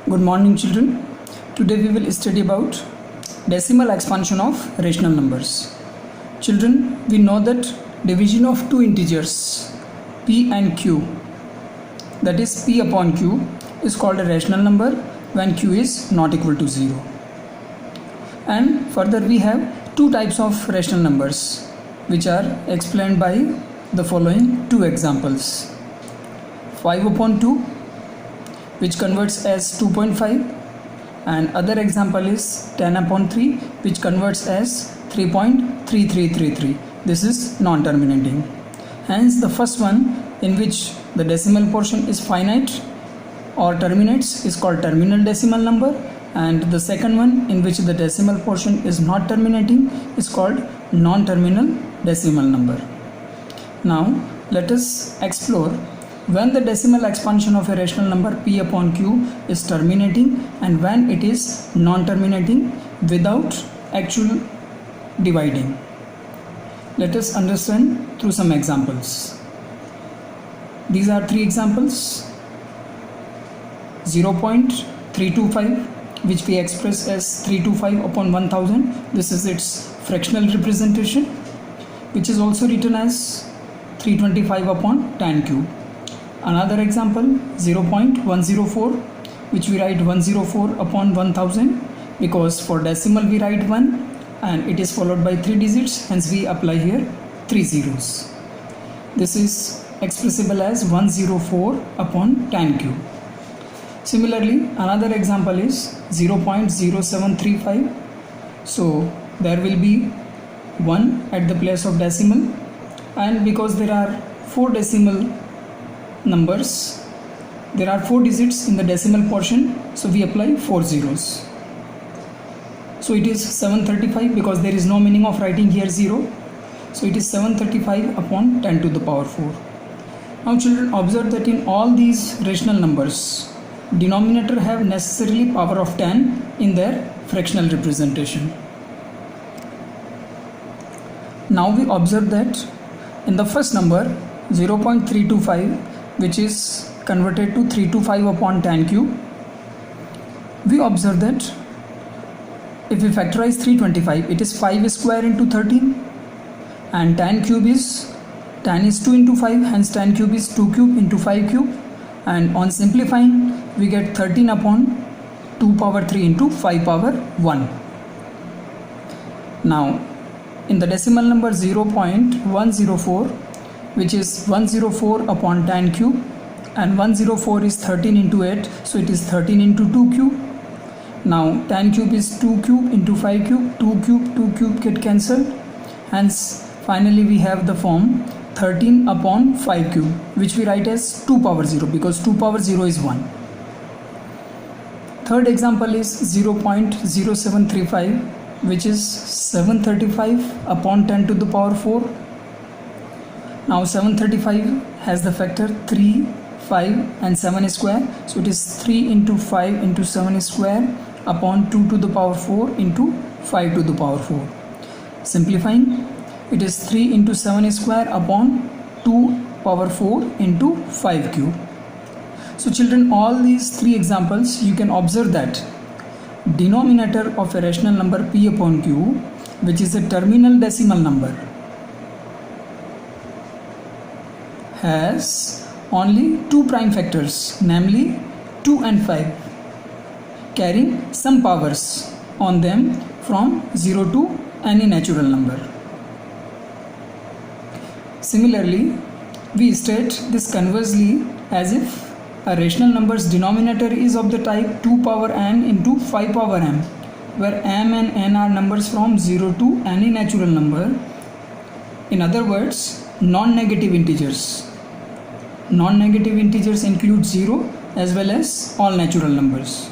Good morning, children. Today we will study about decimal expansion of rational numbers. Children, we know that division of two integers p and q, that is p upon q, is called a rational number when q is not equal to 0. And further we have two types of rational numbers which are explained by the following two examples. 5 upon 2, which converts as 2.5, and other example is 10 upon 3, which converts as 3.3333. This is non-terminating. Hence the first one, in which the decimal portion is finite or terminates, is called terminal decimal number, and the second one, in which the decimal portion is not terminating, is called non-terminal decimal number. Now let us explore when the decimal expansion of a rational number p upon q is terminating and when it is non-terminating without actual dividing. Let us understand through some examples. These are three examples. 0.325, which we express as 325 upon 1000. This is its fractional representation, which is also written as 325 upon 10 cube. Another example, 0.104, which we write 104 upon 1000, because for decimal we write 1 and it is followed by 3 digits, hence we apply here 3 zeros. This is expressible as 104 upon 10 cube. Similarly, another example is 0.0735. So there will be 1 at the place of decimal, and because there are 4 decimal numbers, there are 4 digits in the decimal portion, so we apply 4 zeros. So it is 735, because there is no meaning of writing here 0. So it is 735 upon 10 to the power 4. Now children, observe that in all these rational numbers, denominator have necessarily power of 10 in their fractional representation. Now we observe that in the first number 0.325, which is converted to 325 upon 10 cube, we observe that if we factorize 325, it is 5 square into 13, and 10 cube is 10 is 2 into 5, hence 10 cube is 2 cube into 5 cube, and on simplifying we get 13 upon 2 power 3 into 5 power 1. Now in the decimal number 0.104, which is 104 upon 10 cube, and 104 is 13 into 8, so it is 13 into 2 cube. Now 10 cube is 2 cube into 5 cube, 2 cube get cancelled, hence finally we have the form 13 upon 5 cube, which we write as 2 power 0, because 2 power 0 is 1. Third example is 0.0735, which is 735 upon 10 to the power 4. Now 735 has the factor 3, 5 and 7 square, so it is 3 into 5 into 7 square upon 2 to the power 4 into 5 to the power 4. Simplifying, it is 3 into 7 square upon 2 power 4 into 5 cube. So children, all these three examples you can observe that denominator of a rational number p upon q, which is a terminal decimal number, has only two prime factors, namely 2 and 5, carrying some powers on them from 0 to any natural number. Similarly, we state this conversely as if a rational number's denominator is of the type 2 power n into 5 power m, where m and n are numbers from 0 to any natural number. In other words, non-negative integers. Non-negative integers include 0 as well as all natural numbers.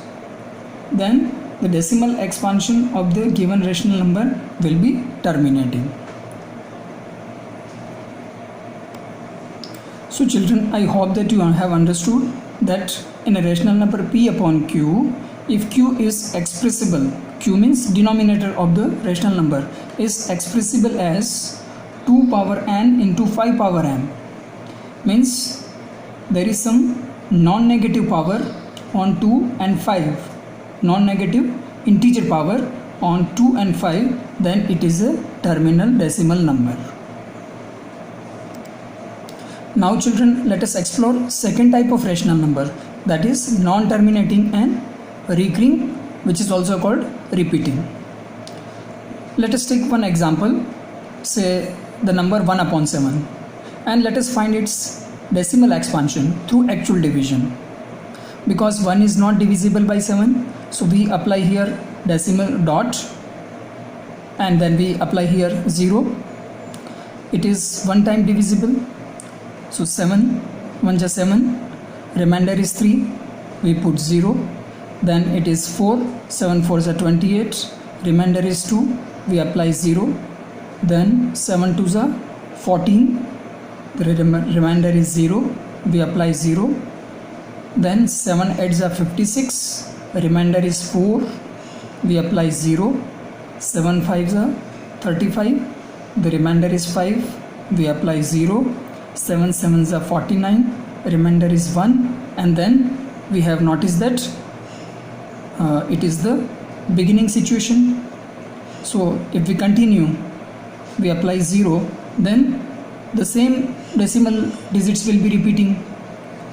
Then the decimal expansion of the given rational number will be terminating. So children, I hope that you have understood that in a rational number p upon q, if q is expressible, q means denominator of the rational number, is expressible as 2 power n into 5 power m, means there is some non-negative power on 2 and 5, non-negative integer power on 2 and 5, then it is a terminal decimal number. Now children, let us explore second type of rational number, that is non-terminating and recurring, which is also called repeating. Let us take one example, say the number 1 upon 7, and let us find its decimal expansion through actual division. Because 1 is not divisible by 7, so we apply here decimal dot, and then we apply here 0. It is one time divisible, so 7, 1 is 7, remainder is 3, we put 0. Then it is 4, 7 4 is 28, remainder is 2, we apply 0. Then 7 2 is 14, the remainder is 0, we apply 0. Then 7 8 is 56, remainder is 4, we apply 0. 7 5 is 35, the remainder is 5, we apply 0. 7 7 is 49, remainder is 1, and then we have noticed that it is the beginning situation. So if we continue, we apply 0, then the same decimal digits will be repeating.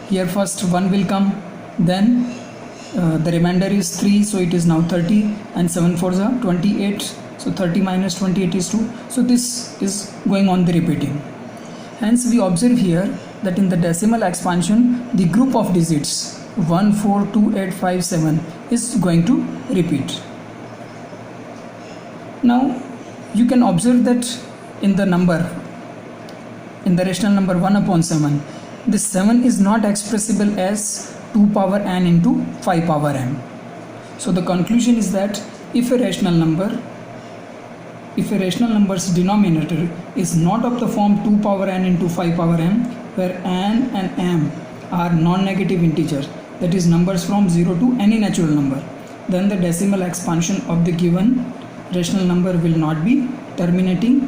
Here first 1 will come, then the remainder is 3, so it is now 30, and 7 4 is 28, so 30 minus 28 is 2. So this is going on the repeating. Hence we observe here that in the decimal expansion, the group of digits 1 4 2 8 5 7 is going to repeat. Now you can observe that in the rational number 1 upon 7, this 7 is not expressible as 2 power n into 5 power n. So the conclusion is that if a rational number's denominator is not of the form 2 power n into 5 power n, where n and m are non-negative integers, that is numbers from 0 to any natural number, then the decimal expansion of the given rational number will not be terminating,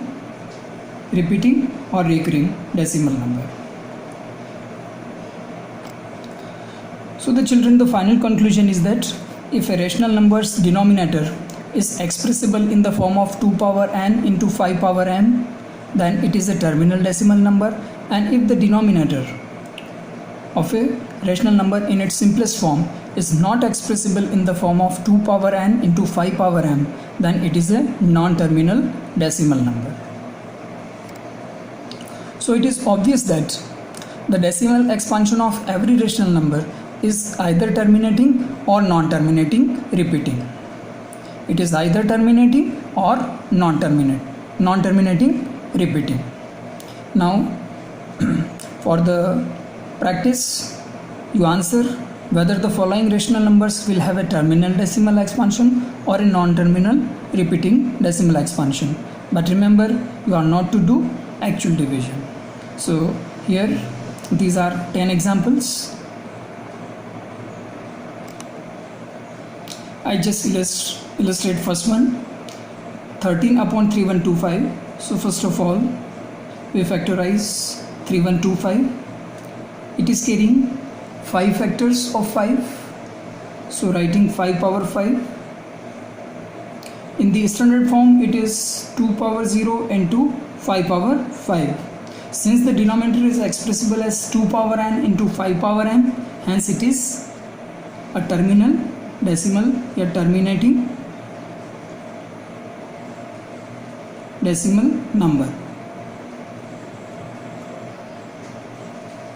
repeating or recurring decimal number. So the children, the final conclusion is that if a rational number's denominator is expressible in the form of 2 power n into 5 power n, then it is a terminal decimal number. And if the denominator of a rational number in its simplest form is not expressible in the form of 2 power n into 5 power n, then it is a non-terminal decimal number. So it is obvious that the decimal expansion of every rational number is either terminating or non-terminating repeating. It is either terminating or non-terminating repeating. Now for the practice, you answer whether the following rational numbers will have a terminal decimal expansion or a non-terminal repeating decimal expansion. But remember, you are not to do actual division. So here these are 10 examples. I just illustrate first one, 13 upon 3125. So first of all, we factorize 3125. It is carrying 5 factors of 5. So writing 5 power 5. In the standard form, it is 2 power 0 into 5 power 5. Since the denominator is expressible as 2 power n into 5 power n, hence it is a terminal decimal, a terminating decimal number.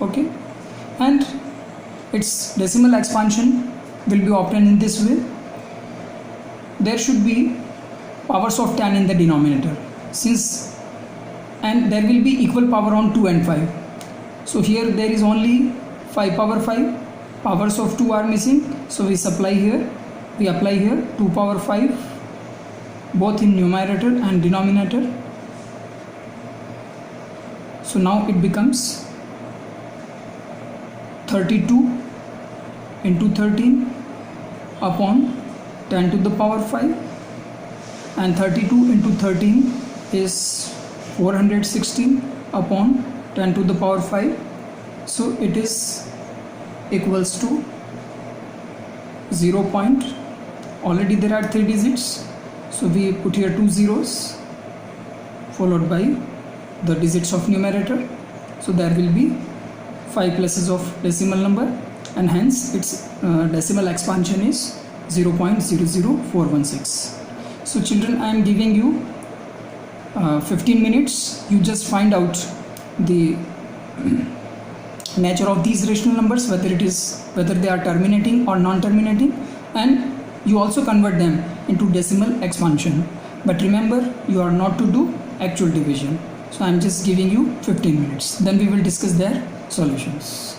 Okay, and its decimal expansion will be obtained in this way. There should be powers of 10 in the denominator, and there will be equal power on 2 and 5. So here there is only 5 power 5, powers of 2 are missing, so we apply here 2 power 5 both in numerator and denominator. So now it becomes 32 into 13 upon 10 to the power 5, and 32 into 13 is 416 upon 10 to the power 5. So it is equals to 0 point, already there are 3 digits, so we put here 2 zeros followed by the digits of numerator, so there will be 5 places of decimal number, and hence its decimal expansion is 0.00416. So children, I am giving you 15 minutes. You just find out the nature of these rational numbers, whether they are terminating or non-terminating, and you also convert them into decimal expansion. But remember, you are not to do actual division. So I am just giving you 15 minutes. Then we will discuss their solutions.